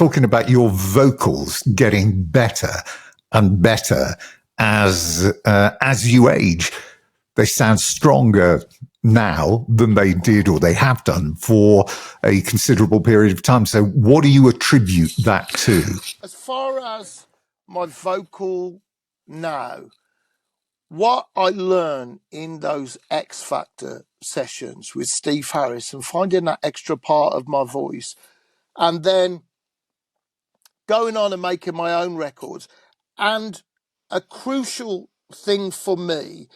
talking about your vocals getting better and better as you age. They sound stronger now than they did or they have done for a considerable period of time. So what do you attribute that to? As far as my vocal now, what I learned in those X Factor sessions with Steve Harris and finding that extra part of my voice, and then going on and making my own records. And a crucial thing for me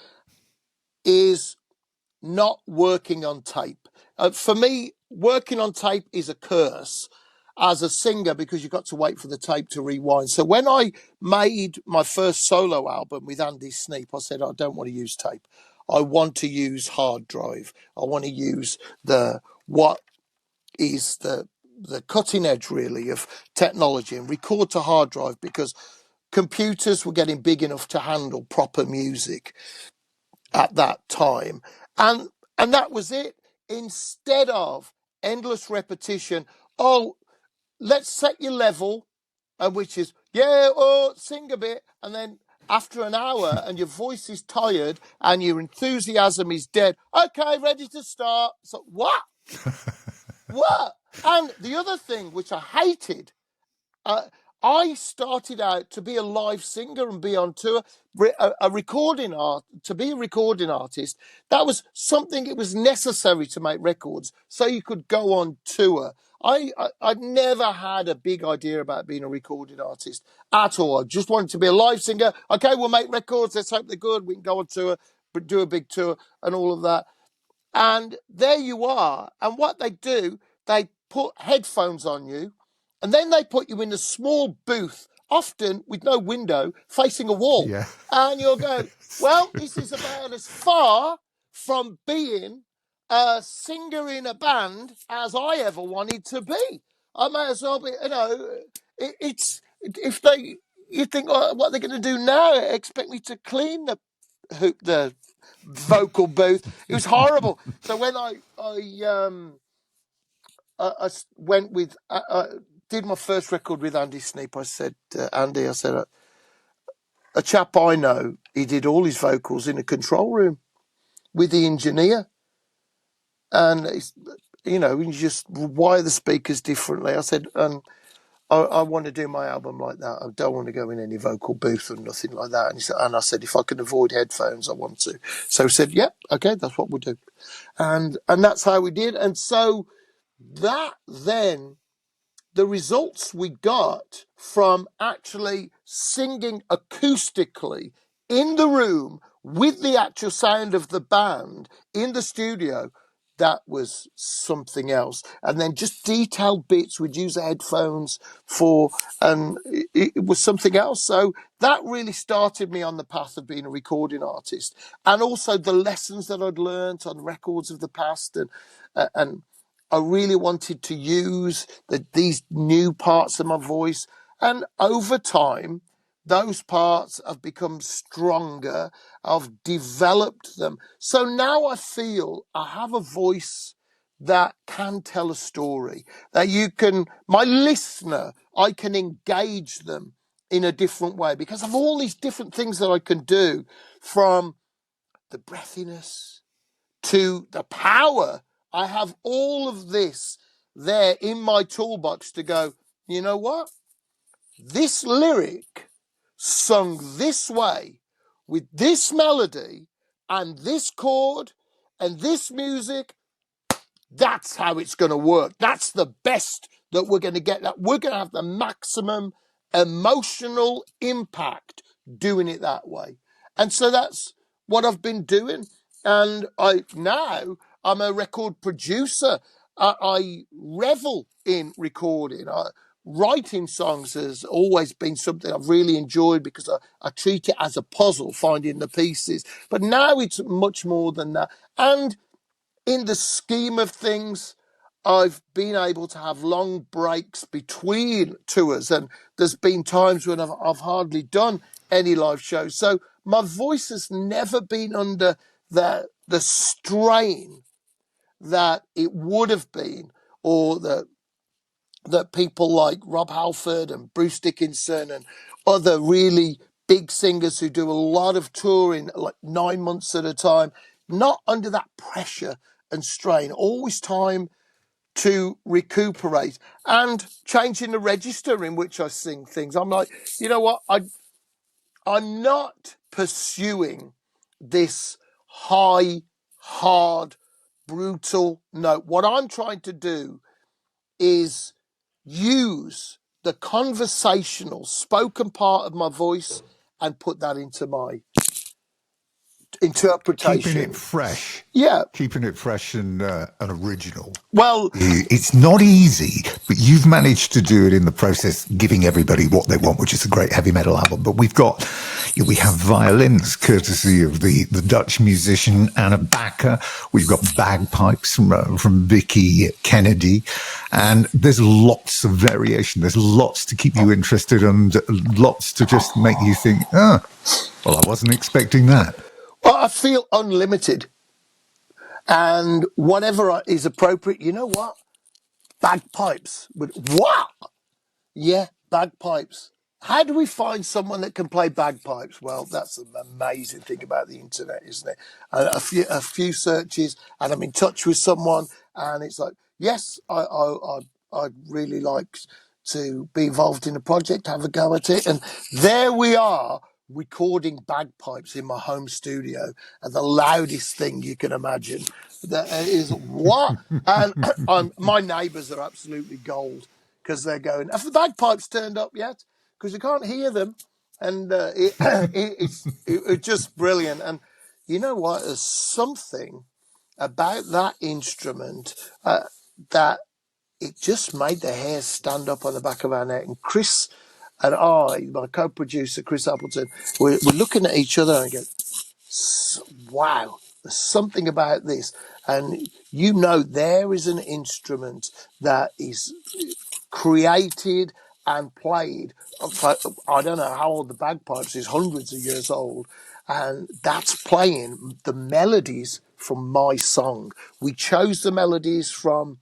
is not working on tape. For me, working on tape is a curse as a singer because you've got to wait for the tape to rewind. So when I made my first solo album with Andy Sneap, I said, I don't want to use tape. I want to use hard drive. I want to use what is the cutting edge really of technology and record to hard drive, because computers were getting big enough to handle proper music at that time. And that was it. Instead of endless repetition, let's set your level, which is, sing a bit. And then after an hour and your voice is tired and your enthusiasm is dead. Okay, ready to start. So what? What? And the other thing, which I hated, I started out to be a live singer and be on tour, to be a recording artist. That was something, it was necessary to make records so you could go on tour. I'd never had a big idea about being a recording artist at all. I just wanted to be a live singer. Okay, we'll make records. Let's hope they're good. We can go on tour, but do a big tour and all of that. And there you are. And what they do, they put headphones on you, and then they put you in a small booth, often with no window, facing a wall. Yeah. And you'll go, well, this is about as far from being a singer in a band as I ever wanted to be. I may as well be, you think, what they're going to do now? Expect me to clean the vocal booth. It was horrible. So when I went with, did my first record with Andy Sneap, I said, Andy, a chap I know, he did all his vocals in a control room with the engineer. And, you just wire the speakers differently. I said, I want to do my album like that. I don't want to go in any vocal booth or nothing like that. And I said, if I can avoid headphones, I want to. So he said, yep, okay, that's what we'll do. And that's how we did. And so that then, the results we got from actually singing acoustically in the room with the actual sound of the band in the studio, that was something else. And then just detailed bits, we'd use the headphones for, and it was something else. So that really started me on the path of being a recording artist. And also the lessons that I'd learned on records of the past, and I really wanted to use these new parts of my voice. And over time, those parts have become stronger. I've developed them. So now I feel I have a voice that can tell a story, that my listener, I can engage them in a different way because of all these different things that I can do, from the breathiness to the power. I have all of this there in my toolbox to go, you know what? This lyric sung this way with this melody and this chord and this music, that's how it's going to work. That's the best that we're going to get. That we're going to have the maximum emotional impact doing it that way. And so that's what I've been doing. And I'm a record producer. I revel in recording. Writing songs has always been something I've really enjoyed because I treat it as a puzzle, finding the pieces. But now it's much more than that. And in the scheme of things, I've been able to have long breaks between tours, and there's been times when I've hardly done any live shows. So my voice has never been under the strain that it would have been, or the that people like Rob Halford and Bruce Dickinson and other really big singers who do a lot of touring, like 9 months at a time, not under that pressure and strain, always time to recuperate and changing the register in which I sing things. I'm like, you know what? I'm not pursuing this high, hard, brutal note. What I'm trying to do is use the conversational, spoken part of my voice and put that into my Keeping interpretation. it fresh. Yeah. Keeping it fresh and original. Well, It's not easy, but you've managed to do it in the process, giving everybody what they want, which is a great heavy metal album. But we have violins, courtesy of the Dutch musician Anna Backer. We've got bagpipes from Vicky Kennedy, and there's lots of variation. There's lots to keep you interested and lots to just make you think, well, I wasn't expecting that. well, I feel unlimited, and whatever is appropriate. You know what? Bagpipes. What? Yeah, bagpipes. How do we find someone that can play bagpipes? Well, that's an amazing thing about the internet, isn't it? A few searches, and I'm in touch with someone, and it's like, yes, I'd really like to be involved in a project, have a go at it, and there we are, recording bagpipes in my home studio, and the loudest thing you can imagine. That is what, and my neighbours are absolutely gold because they're going, have the bagpipes turned up yet? Because you can't hear them, and it's just brilliant. And you know what? There's something about that instrument that it just made the hairs stand up on the back of our neck. And Chris and I, my co-producer Chris Appleton, we're looking at each other and go, wow, there's something about this. And you know, there is an instrument that is created and played. I don't know how old the bagpipes is, hundreds of years old. And that's playing the melodies from my song. We chose the melodies from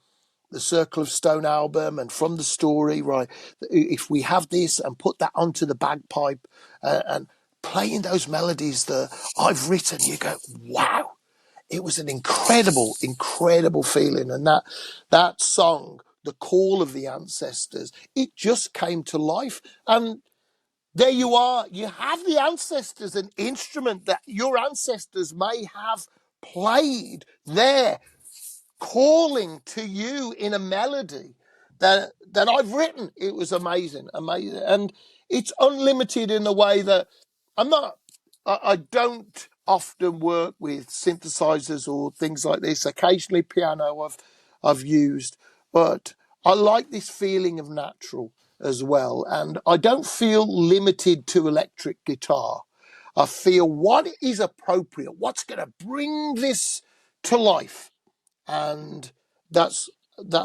the Circle of Stone album and from the story, right? If we have this and put that onto the bagpipe and playing those melodies that I've written, you go, wow. It was an incredible, incredible feeling. And that song, The Call of the Ancestors, it just came to life. And there you are. You have the ancestors, an instrument that your ancestors may have played there, calling to you in a melody that I've written. It was amazing, amazing. And it's unlimited in the way that I don't often work with synthesizers or things like this. Occasionally piano I've used, but I like this feeling of natural as well. And I don't feel limited to electric guitar. I feel what is appropriate, what's going to bring this to life. And that's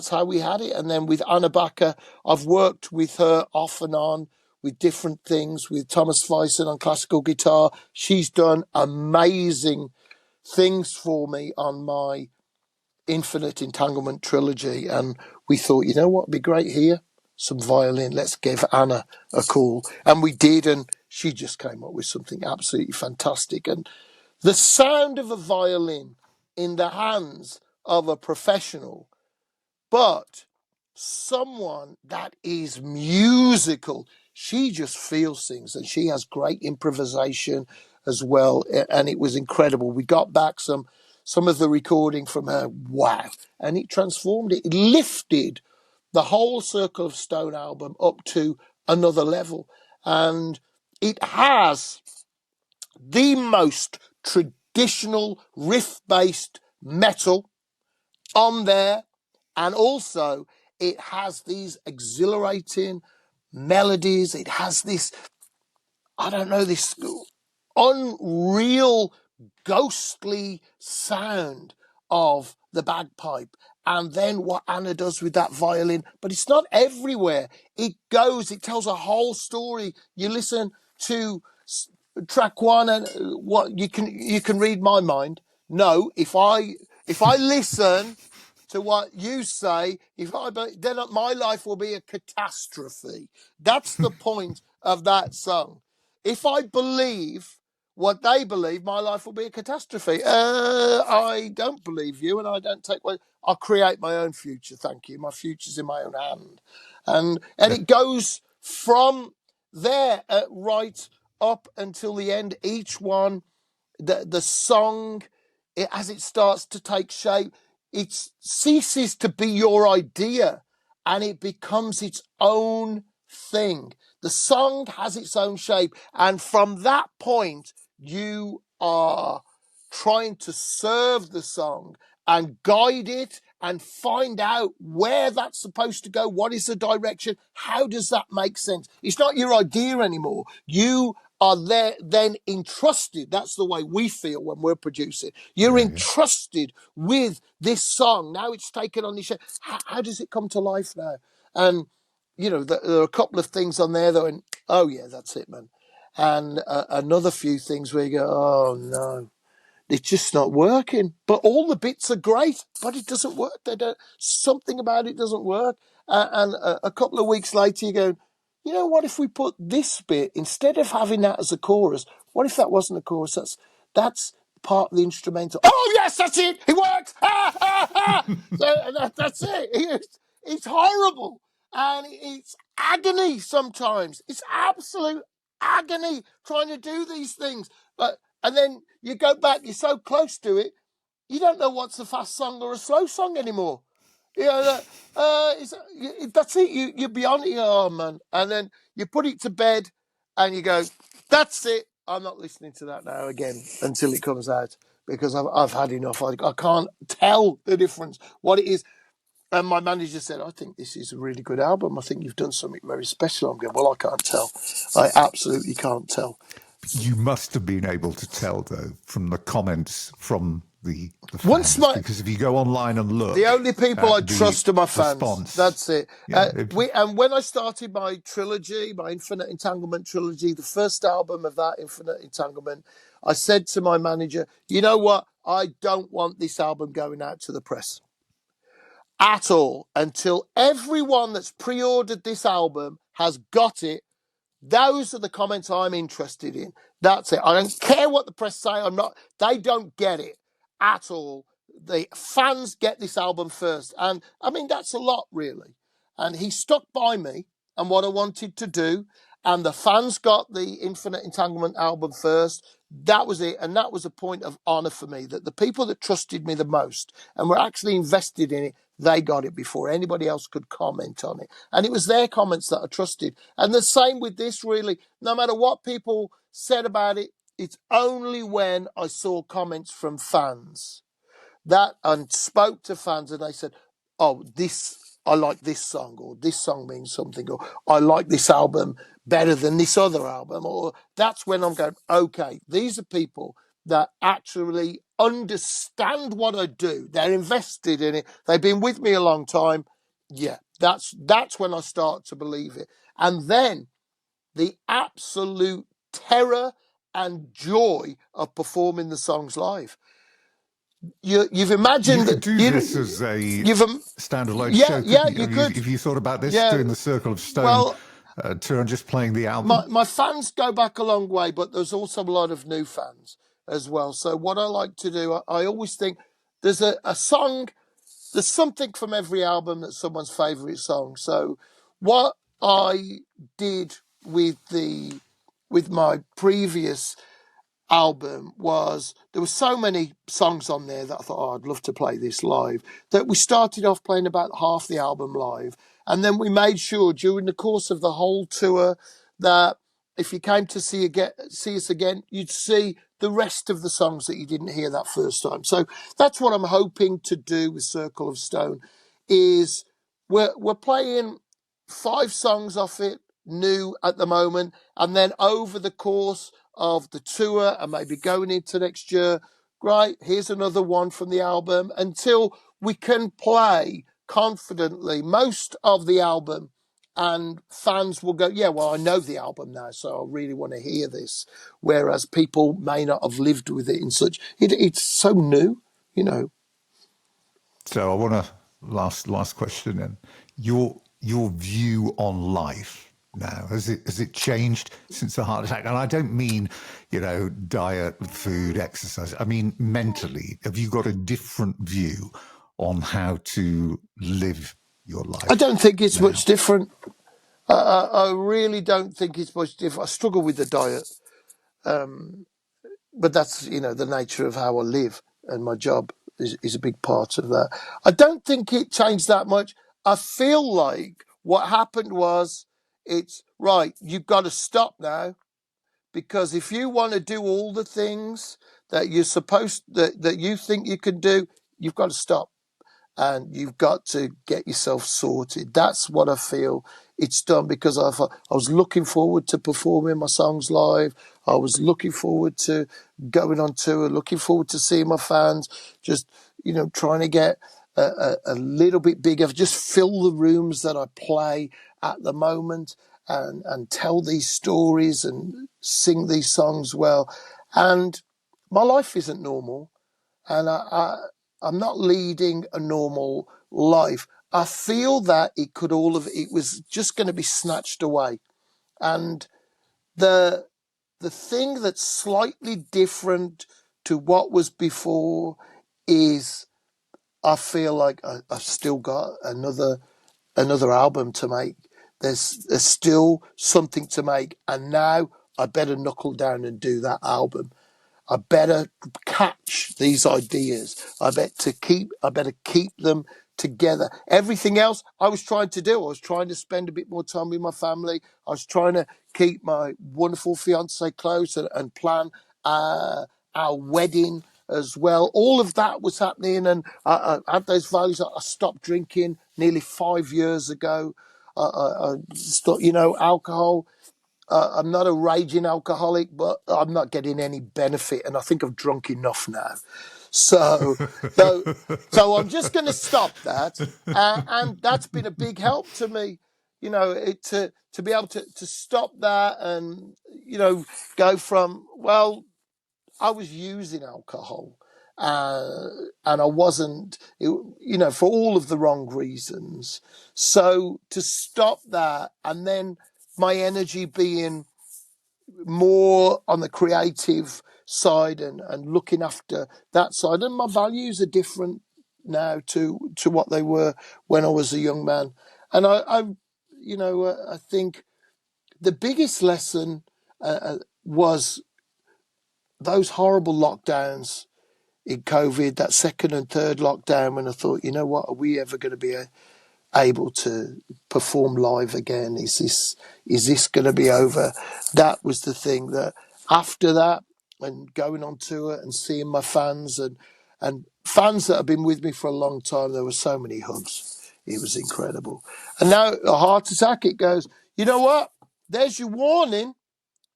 how we had it. And then with Anna Backer, I've worked with her off and on with different things, with Thomas Fison on classical guitar. She's done amazing things for me on my Infinite Entanglement trilogy. And we thought, you know what would be great here? Some violin. Let's give Anna a call. And we did, and she just came up with something absolutely fantastic. And the sound of a violin in the hands of a professional, but someone that is musical. She just feels things, and she has great improvisation as well. And it was incredible. We got back some of the recording from her. Wow. And it transformed it. It lifted the whole Circle of Stone album up to another level. And it has the most traditional riff-based metal on there, and also it has these exhilarating melodies. It has this, I don't know, this unreal ghostly sound of the bagpipe, and then what Anna does with that violin. But it's not everywhere. It tells a whole story. You listen to track one, and what you can read my mind. No, if I listen to what you say. Then my life will be a catastrophe. That's the point of that song. If I believe what they believe, my life will be a catastrophe. I don't believe you, and I don't take what I'll create my own future. Thank you. My future's in my own hand, and it goes from there right up until the end. Each one, the song, as it starts to take shape, it ceases to be your idea and it becomes its own thing. The song has its own shape, and from that point, you are trying to serve the song and guide it and find out where that's supposed to go. What is the direction? How does that make sense? It's not your idea anymore. You are there then entrusted. That's the way we feel when we're producing. You're entrusted with this song. Now it's taken on this. How does it come to life now? And, you know, there are a couple of things on there that went, oh, yeah, that's it, man. And another few things where you go, oh, no. It's just not working. But all the bits are great, but it doesn't work. Something about it doesn't work. And a couple of weeks later, you go, you know what? If we put this bit instead of having that as a chorus, what if that wasn't a chorus? That's part of the instrumental. Oh yes, that's it. It works. So that's it. It's horrible, and it's agony sometimes. It's absolute agony trying to do these things, and then you go back, you're so close to it, you don't know what's a fast song or a slow song anymore. You know, that's it. You're beyond it, oh man. And then you put it to bed and you go, that's it. I'm not listening to that now again until it comes out because I've had enough. I can't tell the difference, what it is. And my manager said, I think this is a really good album. I think you've done something very special. I'm going, well, I can't tell. I absolutely can't tell. You must have been able to tell, though, from the comments from the fans, because if you go online and look, the only people I trust are my fans. Response. That's it. And when I started my trilogy, my Infinite Entanglement trilogy, the first album of that Infinite Entanglement, I said to my manager, you know what? I don't want this album going out to the press at all until everyone that's pre-ordered this album has got it. Those are the comments I'm interested in. That's it. I don't care what the press say. They don't get it at all. The fans get this album first. And I mean, that's a lot, really. And he stuck by me and what I wanted to do. And the fans got the Infinite Entanglement album first. That was it. And that was a point of honor for me, that the people that trusted me the most and were actually invested in it, they got it before anybody else could comment on it. And it was their comments that I trusted. And the same with this, really. No matter what people said about it, it's only when I saw comments from fans and spoke to fans and they said, oh, I like this song, or this song means something, or I like this album better than this other album, or that's when I'm going, okay, these are people that actually understand what I do. They're invested in it. They've been with me a long time. Yeah, that's when I start to believe it. And then the absolute terror and joy of performing the songs live. You've imagined you could do this as a standalone show. Yeah, you could. If you thought about this, doing the Circle of Stone tour and just playing the album. My fans go back a long way, but there's also a lot of new fans as well. So what I like to do, I always think there's a song, there's something from every album that's someone's favourite song. So what I did with my previous album was, there were so many songs on there that I thought, I'd love to play this live, that we started off playing about half the album live. And then we made sure during the course of the whole tour that if you came to see us again, you'd see the rest of the songs that you didn't hear that first time. So that's what I'm hoping to do with Circle of Stone, is we're playing 5 songs off it, new at the moment, and then over the course of the tour and maybe going into next year, right, here's another one from the album, until we can play confidently most of the album and fans will go, yeah, well, I know the album now, so I really want to hear this. Whereas people may not have lived with it in such, it's so new, you know. So I want to last question then. Your view on life now, has it changed since the heart attack? And I don't mean, diet, food, exercise. I mean mentally. Have you got a different view on how to live your life? I don't think it's now? much different. I really don't think it's much different. I struggle with the diet, but that's the nature of how I live, and my job is a big part of that. I don't think it changed that much. I feel like what happened was, it's right. You've got to stop now, because if you want to do all the things that you're supposed that you think you can do, you've got to stop. And you've got to get yourself sorted. That's what I feel it's done, because I was looking forward to performing my songs live. I was looking forward to going on tour, looking forward to seeing my fans, just, trying to get a little bit bigger, just fill the rooms that I play at the moment, and tell these stories and sing these songs well. And my life isn't normal, and I'm not leading a normal life. I feel that it was just going to be snatched away. And the thing that's slightly different to what was before is, I feel like I've still got another album to make. There's still something to make, and now I better knuckle down and do that album. I better catch these ideas. I better keep them together. Everything else I was trying to do, I was trying to spend a bit more time with my family. I was trying to keep my wonderful fiance close, and plan our wedding as well. All of that was happening, and I had those values. I stopped drinking nearly 5 years ago. I stopped, alcohol. I'm not a raging alcoholic, but I'm not getting any benefit, and I think I've drunk enough now. So, so, so I'm just going to stop that, and that's been a big help to me. To be able to stop that, and go from, well, I was using alcohol, and I wasn't, for all of the wrong reasons. So to stop that, and then my energy being more on the creative side, and looking after that side, and my values are different now to what they were when I was a young man. And I think the biggest lesson was those horrible lockdowns in COVID, that second and third lockdown, when I thought, you know what, are we ever going to be able to perform live again? Is this going to be over? That was the thing that, after that, and going on tour and seeing my fans, and fans that have been with me for a long time, there were so many hugs. It was incredible. And now a heart attack, it goes, you know what? There's your warning.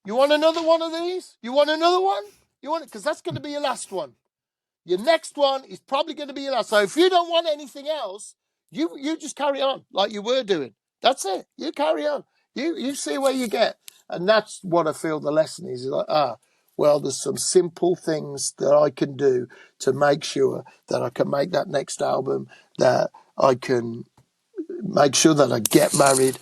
You want another one of these? You want another one? You want it? Because that's going to be your last one. Your next one is probably going to be your last. So if you don't want anything else, you just carry on like you were doing. That's it. You carry on. You see where you get. And that's what I feel the lesson is. Like, well, there's some simple things that I can do to make sure that I can make that next album, that I can make sure that I get married.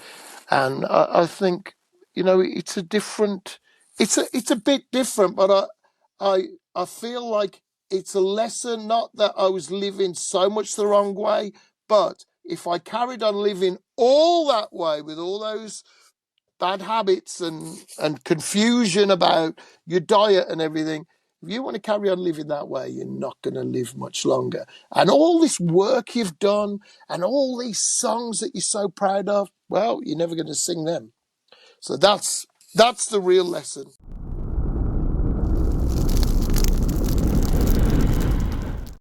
And I think, it's a different, it's a bit different, but I feel like it's a lesson, not that I was living so much the wrong way, but if I carried on living all that way, with all those bad habits and confusion about your diet and everything, if you want to carry on living that way, you're not going to live much longer. And all this work you've done, and all these songs that you're so proud of, well, you're never going to sing them. So that's the real lesson.